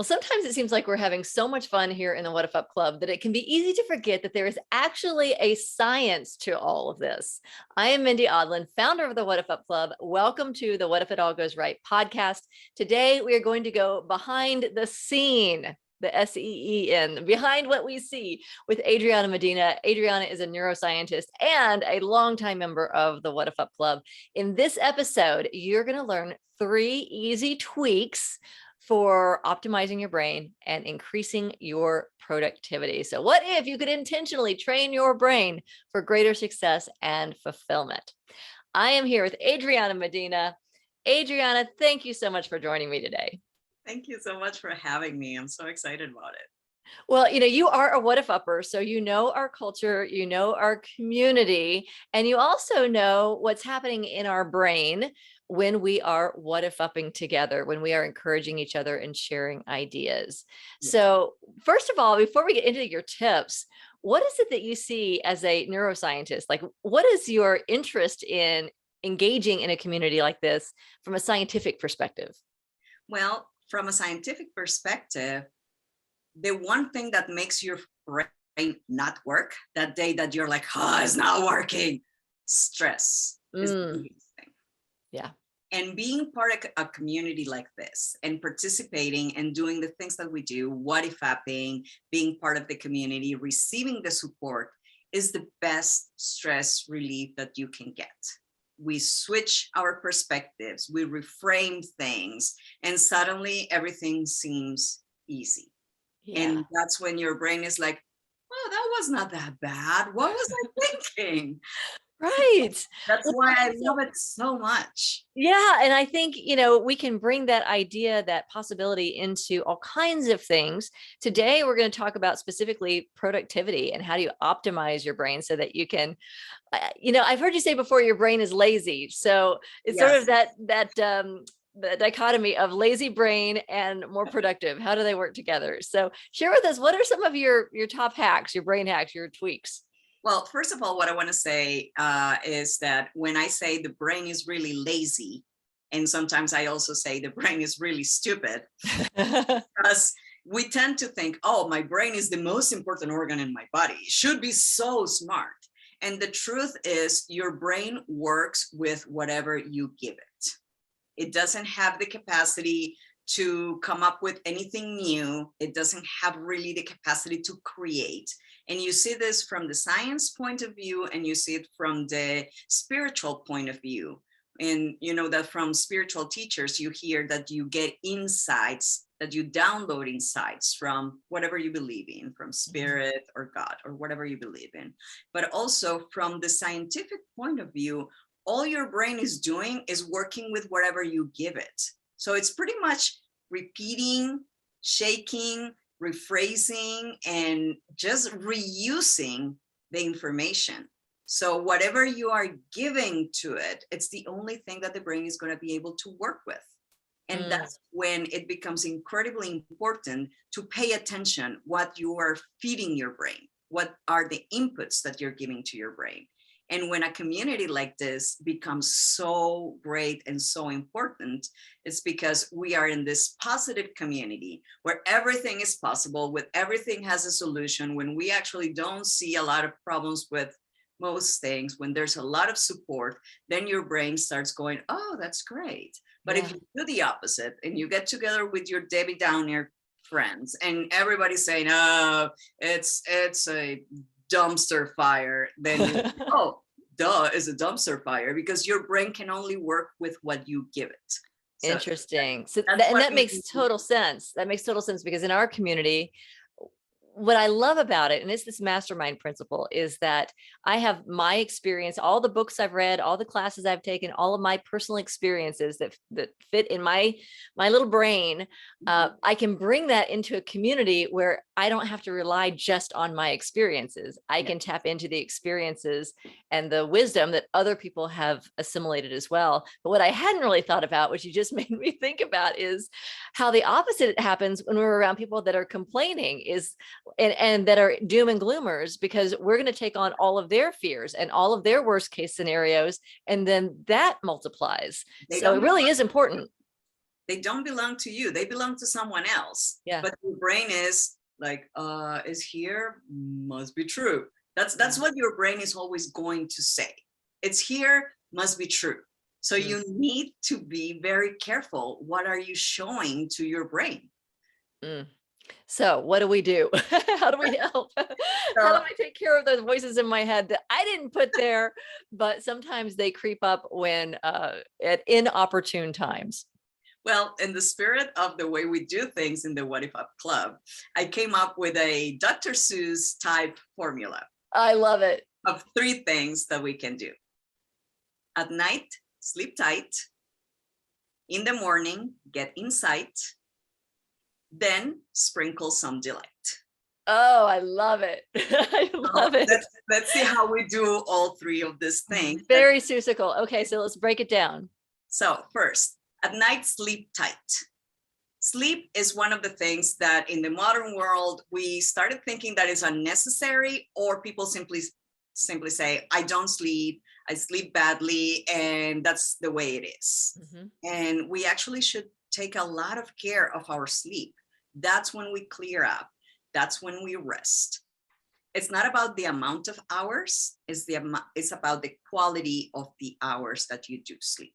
Well, sometimes it seems like we're having so much fun here in the What If Up Club that it can be easy to forget that there is actually a science to all of this. I am Mindy Audlin, founder of the What If Up Club. Welcome to the What If It All Goes Right podcast. Today, we are going to go behind the scene, the SEEN, behind what we see with Adriana Medina. Adriana is a neuroscientist and a longtime member of the What If Up Club. In this episode, you're going to learn 3 easy tweaks for optimizing your brain and increasing your productivity. So what if you could intentionally train your brain for greater success and fulfillment? I am here with Adriana Medina. Adriana, thank you so much for joining me today. Thank you so much for having me. I'm so excited about it. Well, you are a what if upper, so you know our culture, you know our community, and you also know what's happening in our brain when we are what if upping together, when we are encouraging each other and sharing ideas. Yes. So first of all, before we get into your tips, what is it that you see as a neuroscientist? Like, what is your interest in engaging in a community like this from a scientific perspective? Well, from a scientific perspective, the one thing that makes your brain not work that day that you're like, oh, it's not working, stress is the biggest thing. Yeah. And being part of a community like this and participating and doing the things that we do, what if upping, being part of the community, receiving the support is the best stress relief that you can get. We switch our perspectives, we reframe things, and suddenly everything seems easy. Yeah. And that's when your brain is like, oh, that was not that bad. What was I thinking? Right. That's why I love it so much. Yeah. And I think, we can bring that idea, that possibility into all kinds of things. Today, we're going to talk about specifically productivity and how do you optimize your brain so that you can, I've heard you say before, your brain is lazy. So it's sort of the dichotomy of lazy brain and more productive. How do they work together? So share with us, what are some of your top hacks, your brain hacks, your tweaks? Well, first of all, what I want to say is that when I say the brain is really lazy, and sometimes I also say the brain is really stupid, because we tend to think, oh, my brain is the most important organ in my body. It should be so smart. And the truth is your brain works with whatever you give it. It doesn't have the capacity to come up with anything new. It doesn't have really the capacity to create. And you see this from the science point of view, and you see it from the spiritual point of view. And you know that from spiritual teachers, you hear that you get insights, that you download insights from whatever you believe in, from spirit or God or whatever you believe in. But also from the scientific point of view, all your brain is doing is working with whatever you give it. So it's pretty much repeating, shaking, rephrasing, and just reusing the information. So whatever you are giving to it, it's the only thing that the brain is going to be able to work with. And that's when it becomes incredibly important to pay attention what you are feeding your brain. What are the inputs that you're giving to your brain? And when a community like this becomes so great and so important, it's because we are in this positive community where everything is possible, with everything has a solution, when we actually don't see a lot of problems with most things, when there's a lot of support, then your brain starts going, oh, that's great. But if you do the opposite and you get together with your Debbie Downer friends and everybody's saying, oh, it's a dumpster fire, then oh, duh, is a dumpster fire, because your brain can only work with what you give it. So interesting. So that makes total sense. That makes total sense, because in our community, what I love about it, and it's this mastermind principle, is that I have my experience, all the books I've read, all the classes I've taken, all of my personal experiences that fit in my little brain. I can bring that into a community where I don't have to rely just on my experiences. I can tap into the experiences and the wisdom that other people have assimilated as well. But what I hadn't really thought about, which you just made me think about, is how the opposite happens when we're around people that are complaining and that are doom and gloomers, because we're going to take on all of their fears and all of their worst case scenarios, and then that multiplies. So it really is important. they don't belong to you. They belong to someone else. Yeah. But your brain is like, is here, must be true. That's what your brain is always going to say. It's here, must be true. So you need to be very careful. What are you showing to your brain? Mm. So what do we do? How do we help? How do So, I take care of those voices in my head that I didn't put there, but sometimes they creep up when at inopportune times? well, in the spirit of the way we do things in the What If Up Club, I came up with a Dr. Seuss type formula I love it. of 3 things that we can do. At night, sleep tight. In the morning, get insight. Then sprinkle some delight. Oh, I love it. I love it. Let's see how we do all 3 of these things. Very Seussical. Okay, so let's break it down. So first, at night, sleep tight. Sleep is one of the things that in the modern world, we started thinking that is unnecessary, or people simply say, I don't sleep, I sleep badly, and that's the way it is. And we actually should take a lot of care of our sleep. That's when we clear up. That's when we rest. It's not about the amount of hours, it's about the quality of the hours that you do sleep.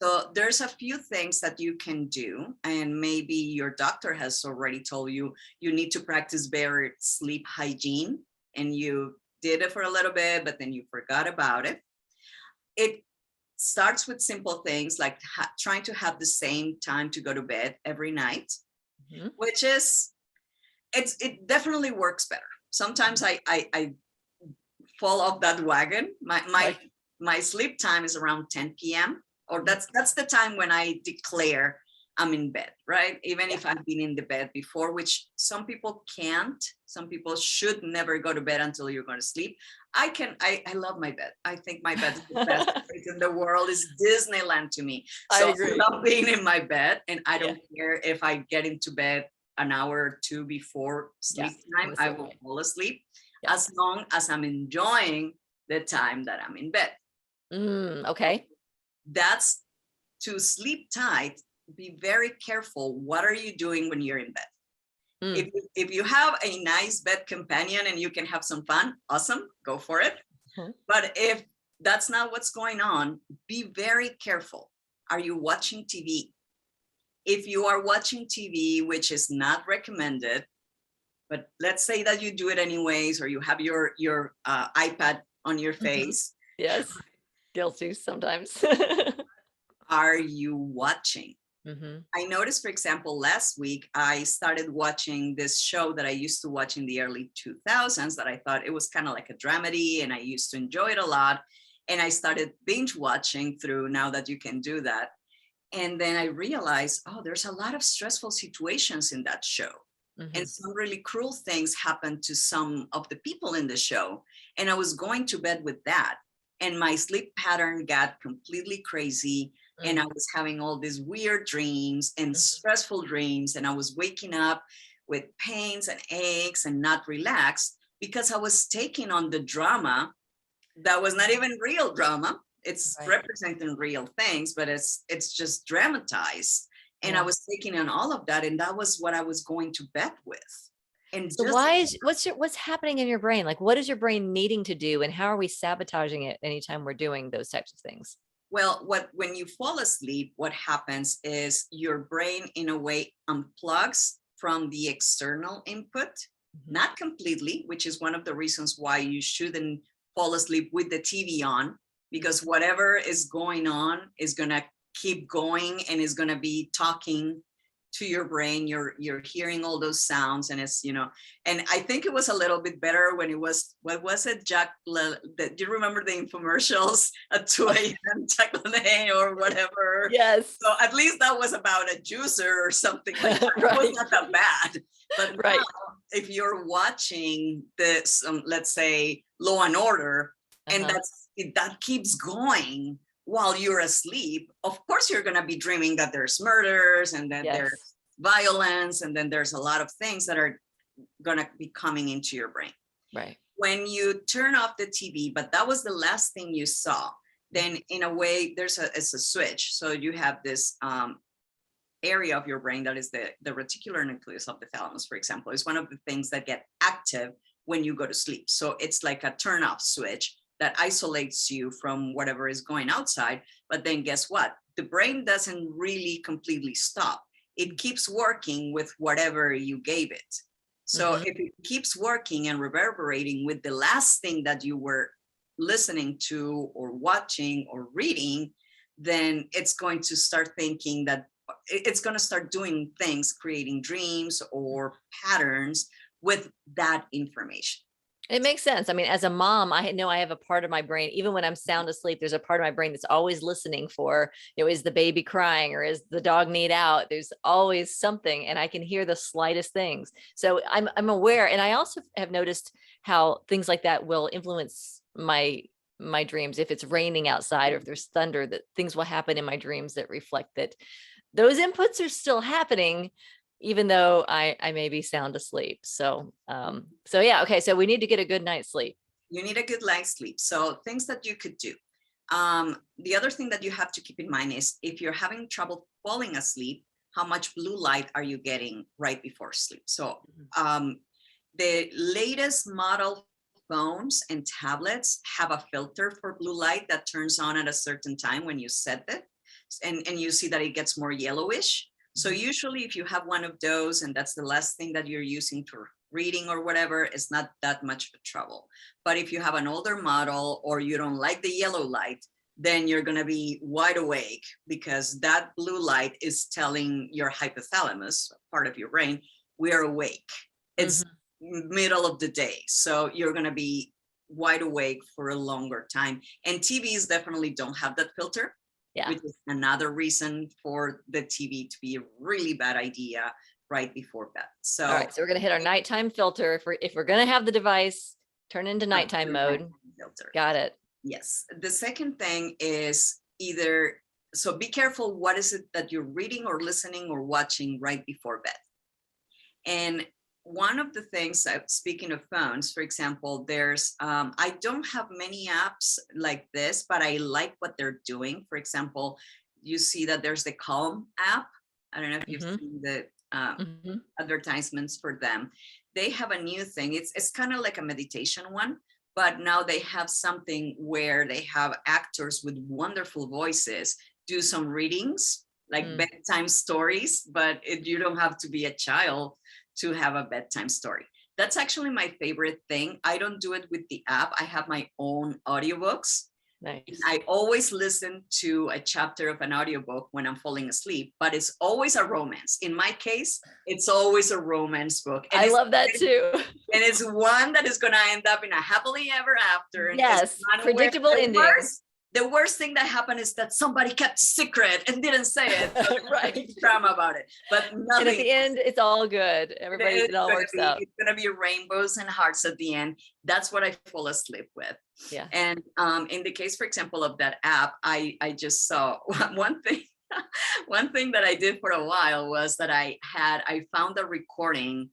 So there's a few things that you can do, and maybe your doctor has already told you you need to practice better sleep hygiene, and you did it for a little bit, but then you forgot about it. It starts with simple things like trying to have the same time to go to bed every night, which is, it definitely works better. Sometimes I fall off that wagon. My sleep time is around 10 p.m. or that's the time when I declare I'm in bed, right? Even if I've been in the bed before, which some people can't. Some people should never go to bed until you're going to sleep. I love my bed. I think my bed is the best place in the world. It's Disneyland to me. So I agree. I love being in my bed, and I don't care if I get into bed an hour or 2 before sleep time. I will fall asleep as long as I'm enjoying the time that I'm in bed. Okay. That's to sleep tight. Be very careful. What are you doing when you're in bed? If you have a nice bed companion and you can have some fun, awesome, go for it. But if that's not what's going on, be very careful. Are you watching TV? If you are watching TV, which is not recommended, but let's say that you do it anyways, or you have your iPad on your face. Yes, guilty sometimes. Are you watching? I noticed, for example, last week, I started watching this show that I used to watch in the early 2000s that I thought it was kind of like a dramedy, and I used to enjoy it a lot. And I started binge watching through, now that you can do that. And then I realized, oh, there's a lot of stressful situations in that show. And some really cruel things happened to some of the people in the show. And I was going to bed with that. And my sleep pattern got completely crazy. And I was having all these weird dreams and stressful dreams. And I was waking up with pains and aches and not relaxed because I was taking on the drama that was not even real drama. It's representing real things, but it's just dramatized. And I was taking on all of that. And that was what I was going to bed with. And so what's happening in your brain? Like, what is your brain needing to do? And how are we sabotaging it anytime we're doing those types of things? Well, when you fall asleep, what happens is your brain, in a way, unplugs from the external input, not completely, which is one of the reasons why you shouldn't fall asleep with the TV on, because whatever is going on is going to keep going and is going to be talking to your brain. You're hearing all those sounds, and it's, and I think it was a little bit better when it was, what was it, do you remember the infomercials at 2 a.m. Jack LaLanne or whatever? Yes. So at least that was about a juicer or something like that. It was not that bad. But now, if you're watching this, let's say Law and Order, and that keeps going while you're asleep, of course you're going to be dreaming that there's murders and that there's violence, and then there's a lot of things that are going to be coming into your brain. Right. When you turn off the TV, but that was the last thing you saw, then in a way it's a switch. So you have this area of your brain that is the reticular nucleus of the thalamus, for example, is one of the things that get active when you go to sleep. So it's like a turn off switch that isolates you from whatever is going outside. But then guess what? The brain doesn't really completely stop. It keeps working with whatever you gave it. So if it keeps working and reverberating with the last thing that you were listening to or watching or reading, then it's going to start thinking that it's going to start doing things, creating dreams or patterns with that information. It makes sense. I mean, as a mom, I know I have a part of my brain, even when I'm sound asleep, there's a part of my brain that's always listening for, is the baby crying or is the dog need out? There's always something, and I can hear the slightest things. So I'm aware. And I also have noticed how things like that will influence my dreams. If it's raining outside or if there's thunder, that things will happen in my dreams that reflect that those inputs are still happening, even though I may be sound asleep. So yeah, okay. So we need to get a good night's sleep. You need a good night's sleep. So things that you could do. The other thing that you have to keep in mind is if you're having trouble falling asleep, how much blue light are you getting right before sleep? So the latest model phones and tablets have a filter for blue light that turns on at a certain time when you set it. And you see that it gets more yellowish. So usually if you have one of those and that's the last thing that you're using for reading or whatever, it's not that much of trouble. But if you have an older model or you don't like the yellow light, then you're going to be wide awake because that blue light is telling your hypothalamus, part of your brain, we're awake. It's middle of the day. So you're going to be wide awake for a longer time. And TVs definitely don't have that filter. Yeah. Which is another reason for the TV to be a really bad idea right before bed. So, all right, so we're going to hit our nighttime filter. If we're going to have the device, turn into nighttime mode. Filter. Got it. Yes. The second thing is so be careful. What is it that you're reading or listening or watching right before bed? And one of the things, speaking of phones, for example, there's, I don't have many apps like this, but I like what they're doing. For example, you see that there's the Calm app. I don't know if you've seen the advertisements for them. They have a new thing. It's kind of like a meditation one, but now they have something where they have actors with wonderful voices do some readings, like bedtime stories, but you don't have to be a child to have a bedtime story. That's actually my favorite thing. I don't do it with the app. I have my own audiobooks. Nice. And I always listen to a chapter of an audiobook when I'm falling asleep, but it's always a romance. In my case, it's always a romance book. And I love that too. And it's one that is going to end up in a happily ever after. Yes, predictable ending. The worst thing that happened is that somebody kept a secret and didn't say it. So right. Drama about it. But nothing. And at the end, it's all good. It all works out. It's going to be rainbows and hearts at the end. That's what I fall asleep with. Yeah. And in the case, for example, of that app, I just saw one thing. One thing that I did for a while was that I found a recording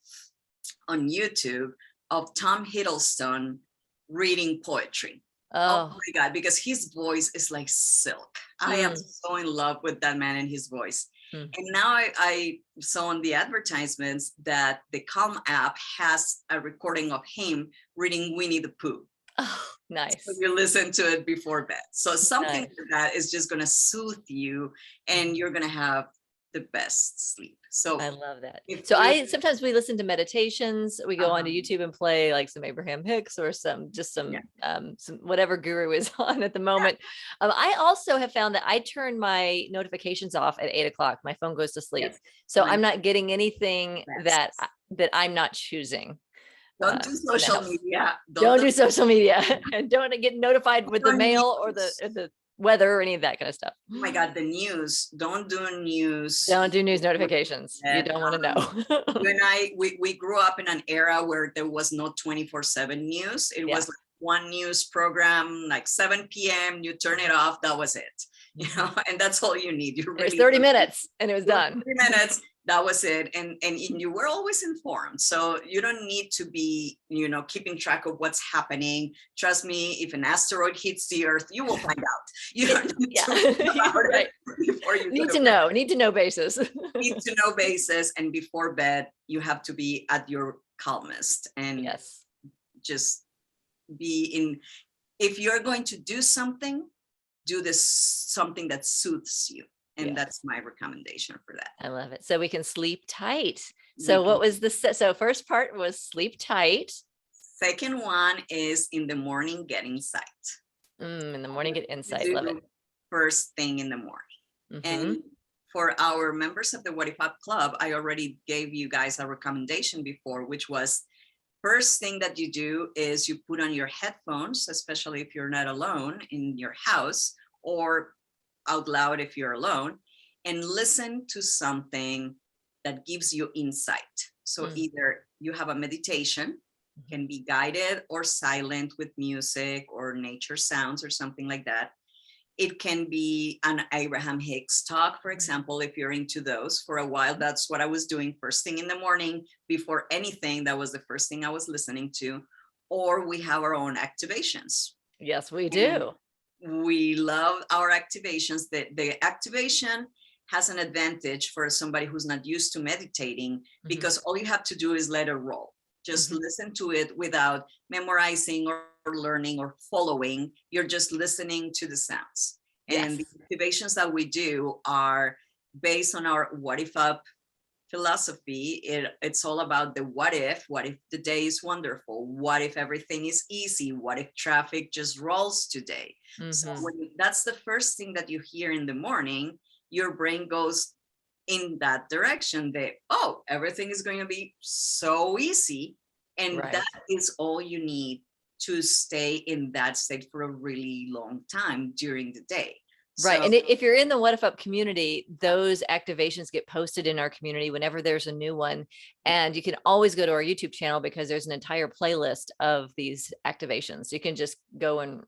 on YouTube of Tom Hiddleston reading poetry. Oh my God, because his voice is like silk. I am so in love with that man and his voice. And now I saw on the advertisements that the Calm app has a recording of him reading Winnie the Pooh. Oh, nice. So you listen to it before bed. So something like that is just going to soothe you and you're going to have the best sleep. So I love that. So sometimes we listen to meditations. We go onto YouTube and play like some Abraham Hicks or some whatever guru is on at the moment. I also have found that I turn my notifications off at 8 o'clock. My phone goes to sleep. Yes. So I'm not getting anything that I'm not choosing. Don't do social media. Don't do social media and don't get notified with the mail or the weather or any of that kind of stuff. Oh my God, the news. Don't do news. Don't do news notifications. You don't want to know. You and we grew up in an era where there was no 24/7 news. It was like one news program, like 7 p.m. You turn it off. That was it. You know, and that's all you need. It was 30 minutes and it was done. 30 minutes that was it. And you were always informed. So you don't need to be, keeping track of what's happening. Trust me, if an asteroid hits the earth, you will find out. You don't need Yeah, to read about right. it before you Need go to to know, need to know basis. bed. Need to know basis. And before bed, you have to be at your calmest and Yes. just be in. If you're going to do something, do this something that soothes you. And Yes. that's my recommendation for that. I love it. So we can sleep tight. We So what can- was the, so first part was sleep tight. Second one is in the morning, get insight. In the morning, get You insight. do Love it. first thing in the morning. Mhm. And for our members of the What If Up Club, I already gave you guys a recommendation before, which was first thing that you do is you put on your headphones, especially if you're not alone in your house, or out loud if you're alone, and listen to something that gives you insight. So either you have a meditation, can be guided or silent with music or nature sounds or something like that. It can be an Abraham Hicks talk, for example, if you're into those. For a while, that's what I was doing first thing in the morning. Before anything, that was the first thing I was listening to. Or we have our own activations. Yes, we do. We love our activations. The activation has an advantage for somebody who's not used to meditating, because all you have to do is let it roll. Just listen to it without memorizing or learning or following. You're just listening to the sounds. And the activations that we do are based on our What If Up philosophy. It's all about the what if the day is wonderful? What if everything is easy? What if traffic just rolls today? So that's the first thing that you hear in the morning, your brain goes in that direction, that, oh, everything is going to be so easy. And that is all you need to stay in that state for a really long time during the day. Right. So, And if you're in the What If Up community, those activations get posted in our community whenever there's a new one. And you can always go to our YouTube channel, because there's an entire playlist of these activations. You can just go and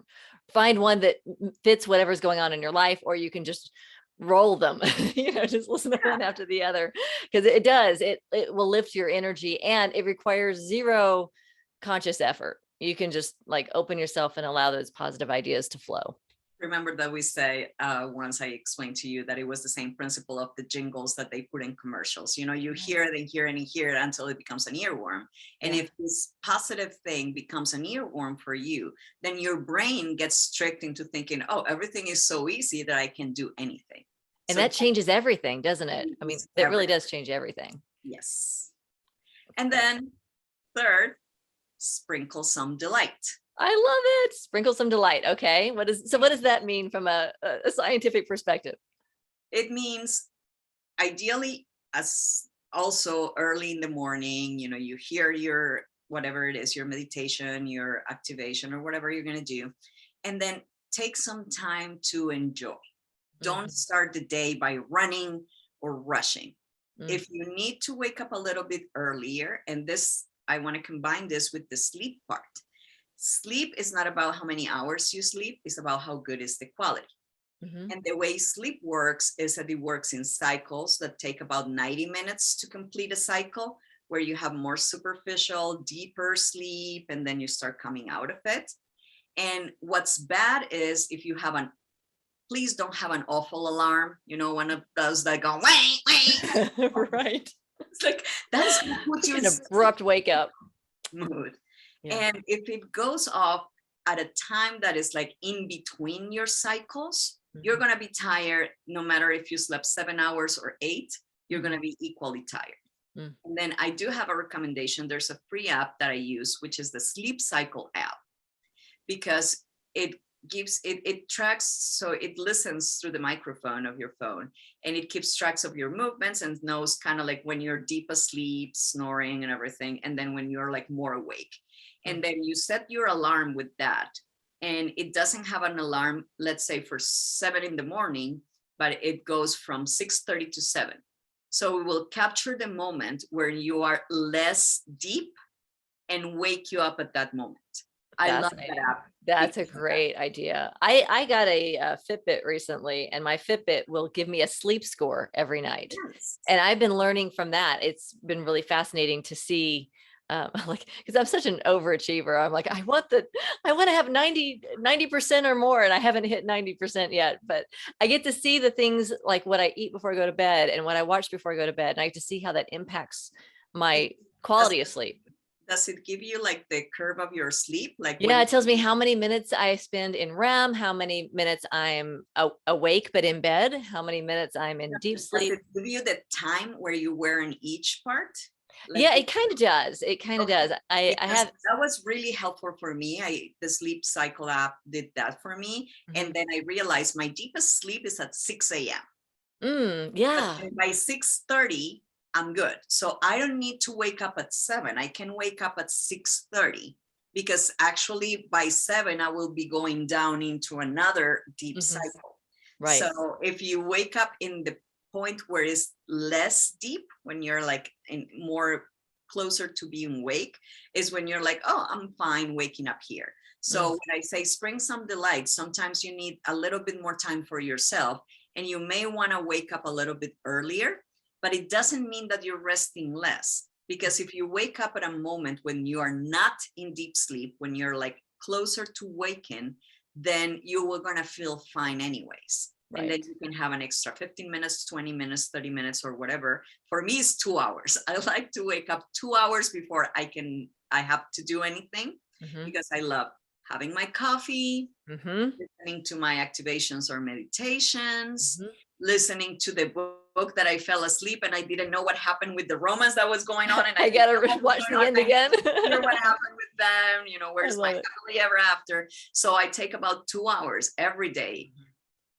find one that fits whatever's going on in your life, or you can just roll them, just listen to one after the other, because it will lift your energy, and it requires zero conscious effort. You can just like open yourself and allow those positive ideas to flow. remember that we say, once I explained to you that it was the same principle of the jingles that they put in commercials. You hear it and hear it and hear it until it becomes an earworm. And if this positive thing becomes an earworm for you, then your brain gets tricked into thinking, oh, everything is so easy that I can do anything. And that changes everything, doesn't it? I mean, it really does change everything. Yes. And then third, sprinkle some delight. I love it. Sprinkle some delight. Okay. What does that mean from a scientific perspective? It means ideally, as also early in the morning, you hear your, whatever it is, your meditation, your activation, or whatever you're going to do, and then take some time to enjoy. Don't start the day by running or rushing. If you need to wake up a little bit earlier, and this, I want to combine this with the sleep part. Sleep is not about how many hours you sleep, it's about how good is the quality. And the way sleep works is that it works in cycles that take about 90 minutes to complete a cycle, where you have more superficial, deeper sleep, and then you start coming out of it. And what's bad is if you have please don't have an awful alarm, one of those that go, wait, wait. Right. It's like, that's what you an abrupt wake up mood. And if it goes off at a time that is like in between your cycles, you're going to be tired. No matter if you slept 7 hours or 8, you're going to be equally tired. And then I do have a recommendation. There's a free app that I use, which is the Sleep Cycle app, because it tracks, so it listens through the microphone of your phone, and it keeps tracks of your movements and knows kind of like when you're deep asleep, snoring and everything, and then when you're like more awake. And then you set your alarm with that, and it doesn't have an alarm, let's say for 7 in the morning, but it goes from 6:30 to 7. So we will capture the moment where you are less deep and wake you up at that moment. I love that Fascinating. app That's a because of that. great idea. I got a, Fitbit recently, and my Fitbit will give me a sleep score every night. Yes. And I've been learning from that. It's been really fascinating to see, like, because I'm such an overachiever. I'm like, I want to have 90% or more, and I haven't hit 90% yet. But I get to see the things like what I eat before I go to bed and what I watch before I go to bed. And I get to see how that impacts It my does, quality of sleep. does it give you like the curve of your sleep? Like Yeah, when it tells me how many minutes I spend in REM, how many minutes I'm awake but in bed, how many minutes I'm in deep does sleep. it give you the time where you were in each part? Like Yeah, it kind of does. It kind of okay, does. I because have. that was really helpful for me. The sleep cycle app did that for me. And Mhm. then I realized my deepest sleep is at 6 a.m. But Yeah. then by 6:30, I'm good. So I don't need to wake up at 7. I can wake up at 6:30 because actually by 7, I will be going down into another deep Mhm. cycle. Right. So if you wake up in the point where it's less deep, when you're like in more closer to being awake, is when you're like, oh, I'm fine waking up here. So Mm. when I say spring some delight, sometimes you need a little bit more time for yourself, and you may want to wake up a little bit earlier, but it doesn't mean that you're resting less. Because if you wake up at a moment when you are not in deep sleep, when you're like closer to waking, then you are going to feel fine anyways. And then Right. you can have an extra 15 minutes, 20 minutes, 30 minutes, or whatever. For me, it's 2 hours. I like to wake up 2 hours before I have to do anything, Hmm. because I love having my coffee, Hmm. listening to my activations or meditations, Hmm. listening to the book that I fell asleep and I didn't know what happened with the romance that was going on, and I I didn't gotta know what was watch going the on. end I need again. to hear what happened with them. I Where's my love it. happily ever after? So I take about 2 hours every day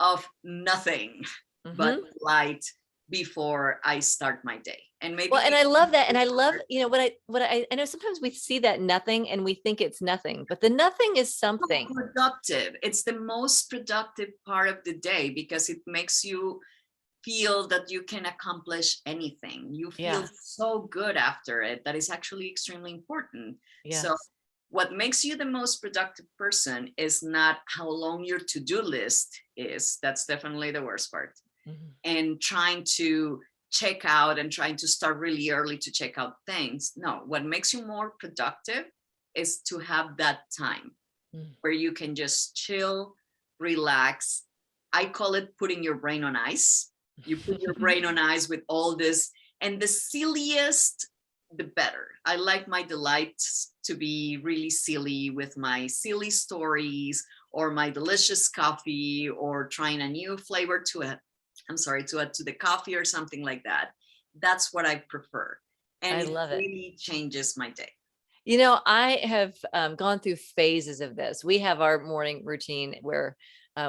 of nothing but Hmm. light before I start my day. And Well, and maybe I love that. And I love, I know sometimes we see that nothing and we think it's nothing, but the nothing is something. productive. It's the most productive part of the day because it makes you feel that you can accomplish anything. You feel Yes. so good after it that is actually extremely important. So Yes. what makes you the most productive person is not how long your to-do list is. That's definitely the worst part. Mhm. And trying to check out and trying to start really early to check out things. No, what makes you more productive is to have that time Mm. where you can just chill, relax. I call it putting your brain on ice. You put your brain on ice with all this, and the silliest, the better. I like my delights to be really silly with my silly stories or my delicious coffee or trying a new flavor to it. I'm sorry, to add to the coffee or something like that. That's what I prefer. And I it love it. really changes my day. I have gone through phases of this. We have our morning routine where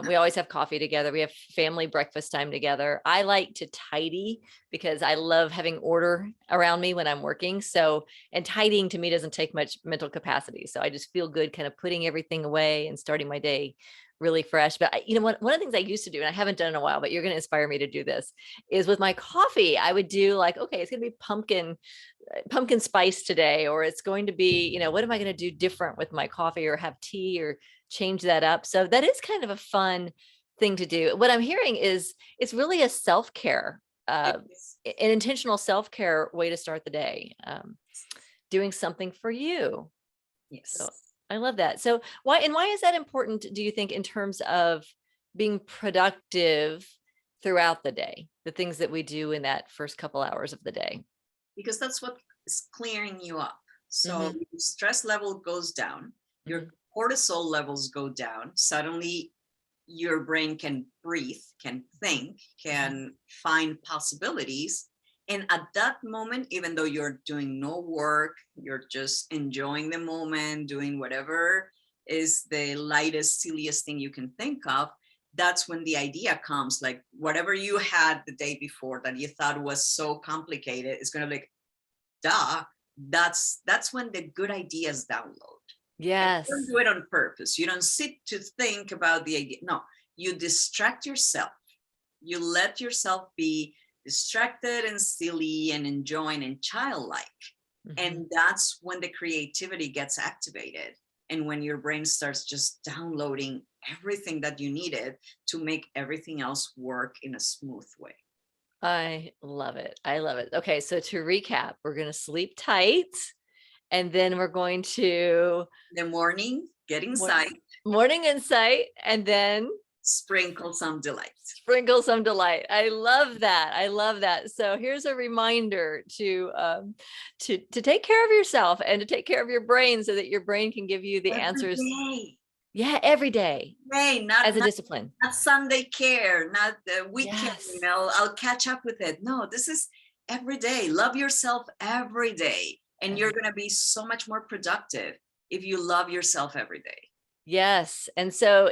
we always have coffee together. We have family breakfast time together. I like to tidy because I love having order around me when I'm working. So, and tidying to me doesn't take much mental capacity. So I just feel good kind of putting everything away and starting my day really fresh. But one of the things I used to do, and I haven't done in a while, but you're going to inspire me to do this, is with my coffee, I would do like, okay, it's going to be pumpkin spice today, or it's going to be, what am I going to do different with my coffee, or have tea, or change that up. So that is kind of a fun thing to do. What I'm hearing is it's really a self-care, It uh, is. an intentional self-care way to start the day, doing something for you. So Yes. I love that. So why is that important, do you think, in terms of being productive throughout the day, the things that we do in that first couple hours of the day? Because that's what is clearing you up. So Hmm. your stress level goes down, your Hmm. cortisol levels go down. Suddenly, your brain can breathe, can think, Hmm. can find possibilities. And at that moment, even though you're doing no work, you're just enjoying the moment, doing whatever is the lightest, silliest thing you can think of. That's when the idea comes, like whatever you had the day before that you thought was so complicated, it's going to be like, duh. That's when the good ideas download. And you don't Yes. do it on purpose. You don't sit to think about the idea. No, you distract yourself. You let yourself be distracted and silly and enjoying and childlike. Hmm. And that's when the creativity gets activated. And when your brain starts just downloading everything that you needed to make everything else work in a smooth way. I love it. I love it. Okay, so to recap, we're going to sleep tight, and then we're going to In the morning, get mor- inside, morning insight, and then sprinkle some delight. sprinkle some delight. I love that. I love that. So here's a reminder to take care of yourself and to take care of your brain so that your brain can give you the Every answers. day. Yeah, every day Hey, as a discipline. not Sunday care, not the weekend, Yes. I'll catch up with it. No, this is every day. Love yourself every day. And you're going to be so much more productive if you love yourself every day. Yes. And so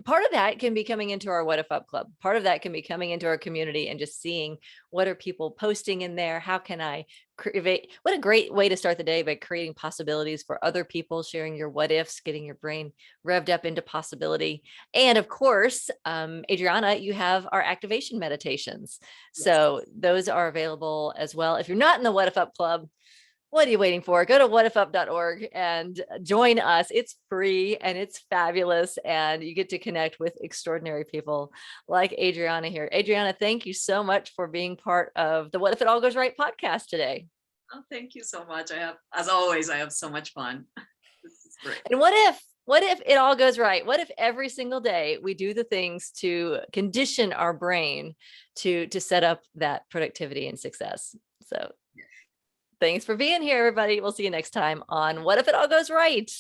part of that can be coming into our What If Up Club. Part of that can be coming into our community and just seeing what are people posting in there. How can I create? What a great way to start the day by creating possibilities for other people, sharing your what ifs, getting your brain revved up into possibility. And of course, Adriana, you have our activation meditations. Yes. So those are available as well. If you're not in the What If Up Club, what are you waiting for? Go to whatifup.org and join us. It's free and it's fabulous. And you get to connect with extraordinary people like Adriana here. Adriana, thank you so much for being part of the What If It All Goes Right podcast today. Oh, thank you so much. As always, I have so much fun. This is great. And what if it all goes right? What if every single day we do the things to condition our brain to set up that productivity and success? So thanks for being here, everybody. We'll see you next time on What If It All Goes Right?